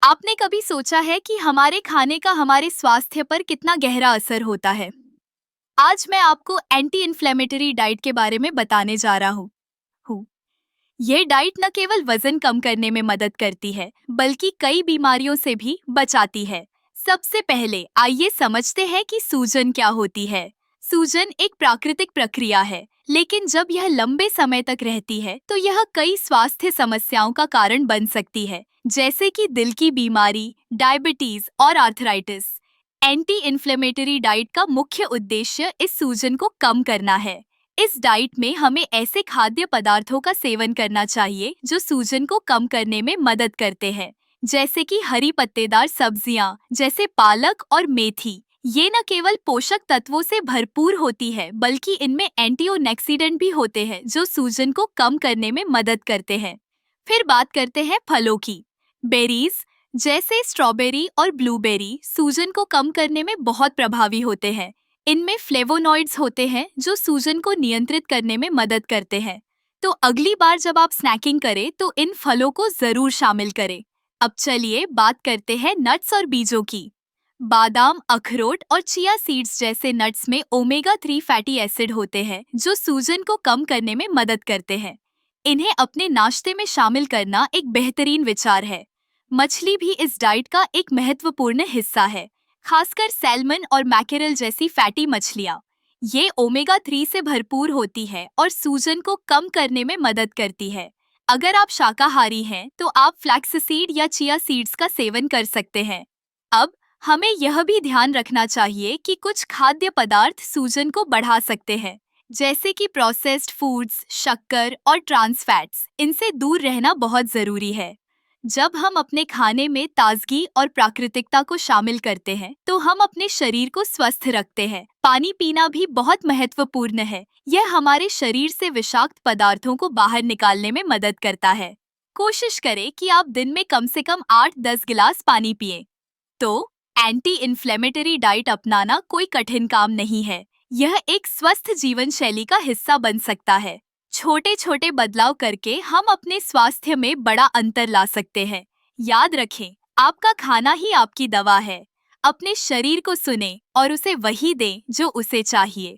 आपने कभी सोचा है कि हमारे खाने का हमारे स्वास्थ्य पर कितना गहरा असर होता है? आज मैं आपको एंटी इन्फ्लेमेटरी डाइट के बारे में बताने जा रहा हूँ। ये डाइट न केवल वजन कम करने में मदद करती है, बल्कि कई बीमारियों से भी बचाती है। सबसे पहले आइए समझते हैं कि सूजन क्या होती है। सूजन एक प्राकृतिक प्रक्रिया है, लेकिन जब यह लंबे समय तक रहती है, तो यह कई स्वास्थ्य समस्याओं का कारण बन सकती है, जैसे कि दिल की बीमारी, डायबिटीज और आर्थराइटिस। एंटी इन्फ्लेमेटरी डाइट का मुख्य उद्देश्य इस सूजन को कम करना है। इस डाइट में हमें ऐसे खाद्य पदार्थों का सेवन करना चाहिए जो सूजन को कम करने में मदद करते हैं, जैसे कि हरी पत्तेदार सब्जियां जैसे पालक और मेथी। ये न केवल पोषक तत्वों से भरपूर होती है, बल्कि इनमें एंटीऑक्सीडेंट भी होते हैं जो सूजन को कम करने में मदद करते हैं। फिर बात करते हैं फलों की। बेरीज जैसे स्ट्रॉबेरी और ब्लूबेरी सूजन को कम करने में बहुत प्रभावी होते हैं। इनमें फ्लेवोनॉइड्स होते हैं जो सूजन को नियंत्रित करने में मदद करते हैं। तो अगली बार जब आप स्नैकिंग करें तो इन फलों को जरूर शामिल करें। अब चलिए बात करते हैं नट्स और बीजों की। बादाम, अखरोट और चिया सीड्स जैसे नट्स में ओमेगा 3 फैटी एसिड होते हैं जो सूजन को कम करने में मदद करते हैं। इन्हें अपने नाश्ते में शामिल करना एक बेहतरीन विचार है। मछली भी इस डाइट का एक महत्वपूर्ण हिस्सा है, खासकर सैल्मन और मैकेरल जैसी फैटी मछलियाँ। ये ओमेगा 3 से भरपूर होती है और सूजन को कम करने में मदद करती है। अगर आप शाकाहारी हैं, तो आप फ्लैक्स सीड या चिया सीड्स का सेवन कर सकते हैं। अब हमें यह भी ध्यान रखना चाहिए कि कुछ खाद्य पदार्थ सूजन को बढ़ा सकते हैं, जैसे कि प्रोसेस्ड फूड्स, शक्कर और ट्रांस फैट्स। इनसे दूर रहना बहुत जरूरी है। जब हम अपने खाने में ताजगी और प्राकृतिकता को शामिल करते हैं, तो हम अपने शरीर को स्वस्थ रखते हैं। पानी पीना भी बहुत महत्वपूर्ण है। यह हमारे शरीर से विषाक्त पदार्थों को बाहर निकालने में मदद करता है। कोशिश करें कि आप दिन में कम से कम 8-10 गिलास पानी पिएं। तो एंटी इन्फ्लेमेटरी डाइट अपनाना कोई कठिन काम नहीं है। यह एक स्वस्थ जीवन शैली का हिस्सा बन सकता है। छोटे छोटे बदलाव करके हम अपने स्वास्थ्य में बड़ा अंतर ला सकते हैं। याद रखें, आपका खाना ही आपकी दवा है। अपने शरीर को सुने और उसे वही दें जो उसे चाहिए।